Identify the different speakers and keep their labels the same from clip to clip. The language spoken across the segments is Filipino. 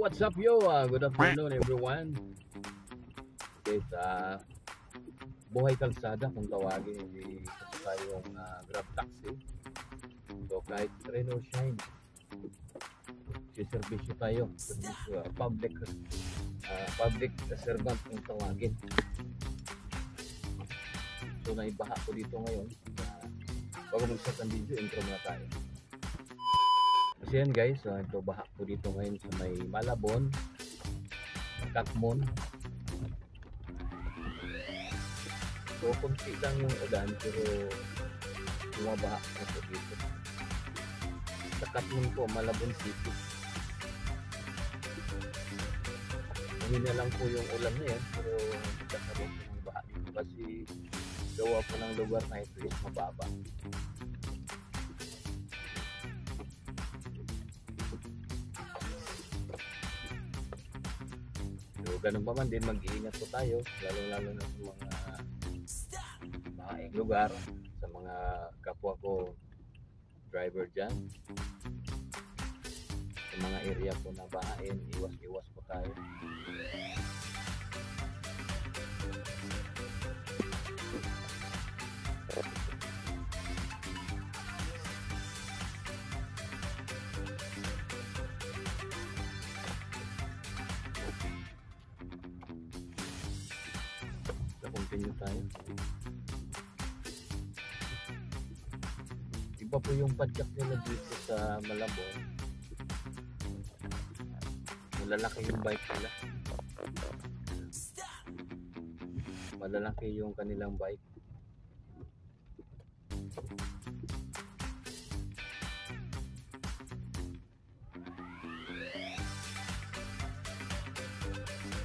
Speaker 1: what's up yo? Good afternoon everyone. Guys, buhay kalsada kung tawagin, hindi kasi tayong grab taxi. So kahit rain or shine, siservisyo tayo. Servisyo, public servant kung tawagin. So naibaha ko dito ngayon. Bago mag-start ang video, intro muna tayo. Kasi yan guys, ito baha ko dito ngayon sa may Malabon, Katmon. So kunti lang yung ulan pero bumabaha ko dito. Sa Katmon po, Malabon City. Hindi na lang po yung ulan na yan pero magkakaroon po ng baha dito kasi gawa po ng lugar na ito is mababa. So, ganun pa man din, mag-iingat po tayo, lalo na sa mga mahaing lugar, sa mga kapwa ko driver dyan, sa mga area po na bahain, iwas po tayo. Continue tayo. Iba po yung padyak nila dito sa Malabon. Malalaki yung bike nila. Malalaki yung kanilang bike.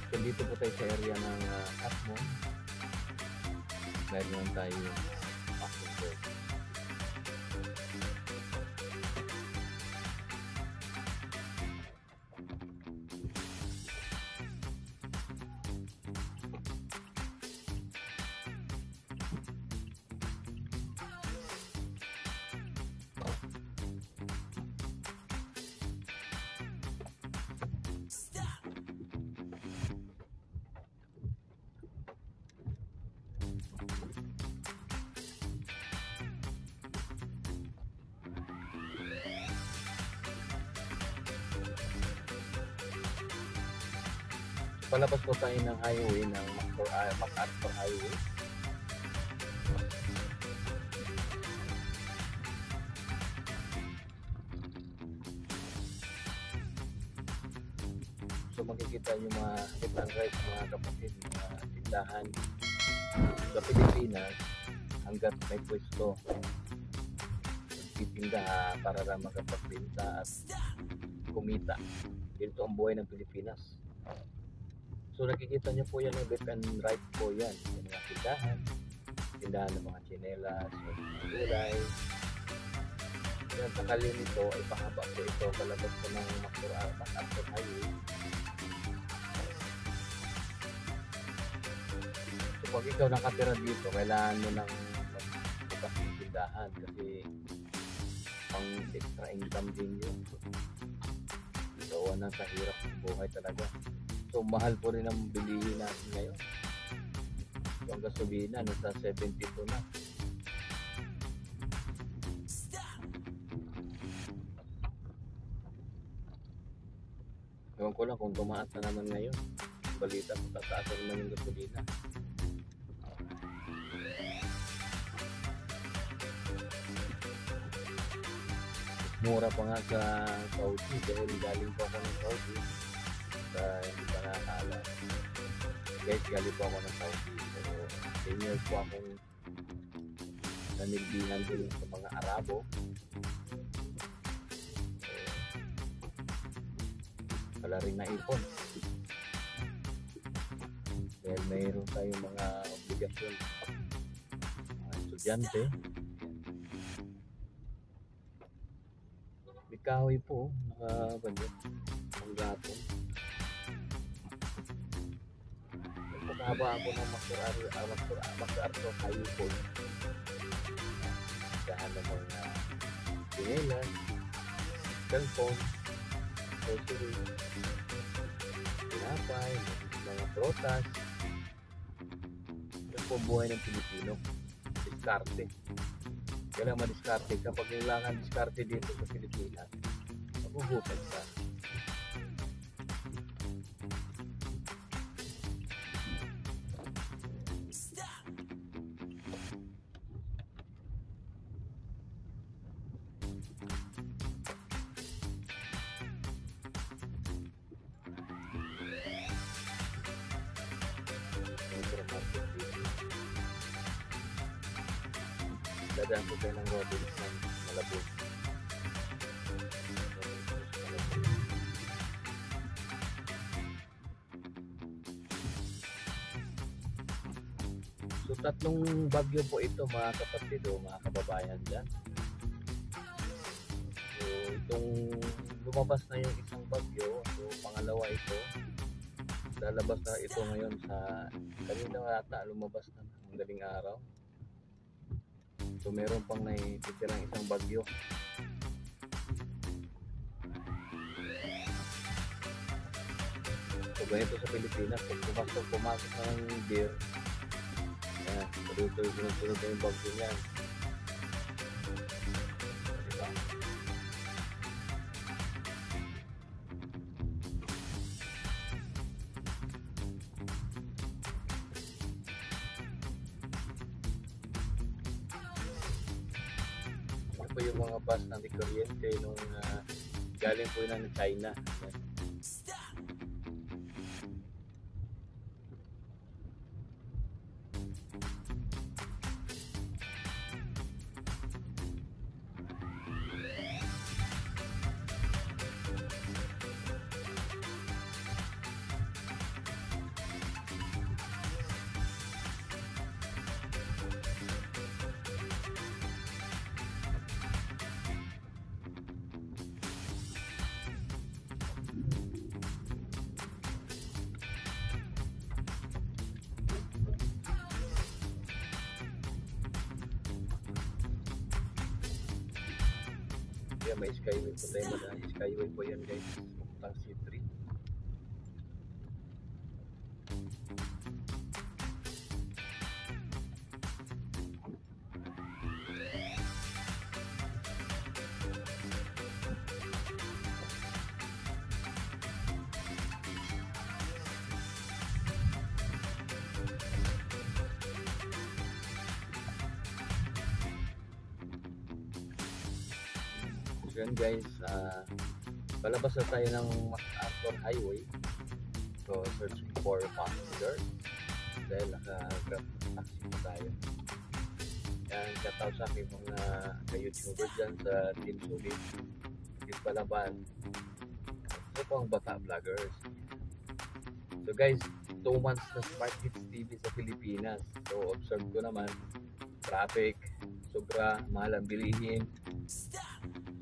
Speaker 1: So dito po tayo sa area ng Katmon. Meron tayo passenger. Palabas po tayo ng highway ng MacArthur Highway. So makikita yung mga hit and right, mga kapatid, mga tindahan sa Pilipinas hanggat may pwesto magtitinda para lang makapagbenta at kumita. Dito ang buhay ng Pilipinas. So nakikita niyo po yan, left and right po yan. Yung mga tindahan ng mga tsinelas, mga gulay. Yan, sakali nito ay pahaba po ito, palabas po ng MacArthur Highway. So pag ikaw nakatira dito, kailangan mo nang magbukas ng tindahan kasi pang extra income din yun. So wala sa hirap ng buhay talaga. So mahal po rin ang bilihin natin ngayon. So ang gasolina nasa 72 na. Ewan ko lang kung tumaas na naman ngayon. Balita kung tataas na naman yung gasolina. Mura pa nga sa Saudi dahil galing po ako ng Saudi. Hindi pa nakakaalam. Guys, galing po ako ng Saudi. So, 10 years po akong nanilbihan din sa mga Arabo. Wala rin naipon. Dahil mayroon tayong mga obligasyon. Mga estudyante. May kahoy po. Nakabagyan. Ang gatong. Haba ako ng MacArthur Highway. Dahan ng mga tsinelas, cellphone, grocery, tinapay, mga prutas. Yan po ang buhay ng Pilipino. Diskarte. Kailangan madiskarte. Kapag kailangan diskarte dito sa Pilipinas, magugutom ka. Dadaan po tayo ng Robinson, Malabon. So tatlong bagyo po ito mga kapatid o mga kababayan dyan. So itong lumabas na yung isang bagyo, so pangalawa ito. Lalabas na ito ngayon sa kanina ata lumabas na ng galing araw. So meron pang naitirang isang bagyo. So ganito sa Pilipinas, pag pumasok ng beer, yan, sunod-sunod na yung bagyo niyan. Diba? Ito po yung mga bus ng kuryente nung galing po na ng China. Yan. May skyway po tayo madaan. Skyway po yan guys. Papuntang C3. Yan guys, palabas na tayo ng MacArthur Highway. So search for passengers dahil naka-grab taxi po tayo. Yan, shoutout sa aking mga ka-YouTuber dyan sa Team Sulit, Team Palaban. Ito po ang bata vloggers. So guys, 2 months na Smart Hits TV sa Pilipinas. So observe ko naman, traffic, sobra, mahal ang bilihin.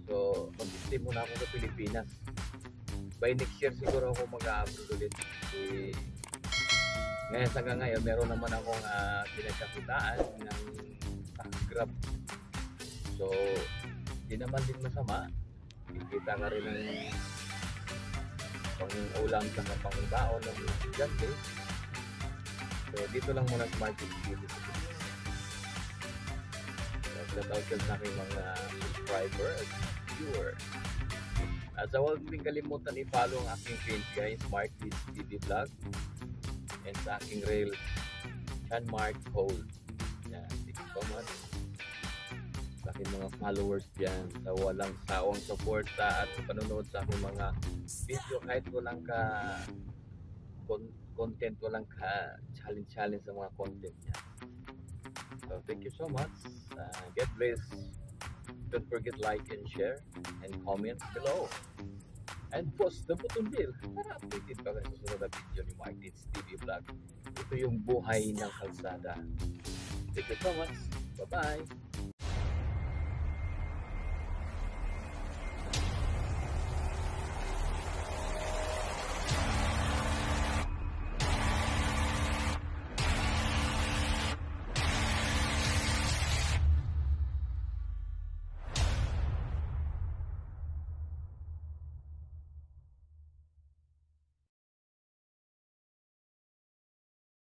Speaker 1: So, mag-stay muna ako sa Pilipinas. By next year siguro ako mag-a-upload ulit. Ngayon sa ngayon, meron naman akong pinagkakitaan ng Grab. So, di naman din masama. Kikita ka rin ng pang-ulam sa pang-baon ng estudyante. So, dito lang muna sa Market City. Shoutout sa aking mga subscribers, viewers. At sa huwag din kalimutan i-follow ang aking page guys, Smart Hits TV Vlog. And sa aking Rails, Chanmark Hold. Yan, thank you so much. Sa aking mga followers dyan, sa walang sawang support at panonood sa aking mga video kahit walang ka content, walang ka challenge sa mga content niya. So thank you so much. Get blessed. Don't forget like and share and comment below. And post the button bell para updated ka sa susunod na video ni Mark Hits TV Vlog. Ito yung buhay ng kalsada. Thank you so much. Bye-bye.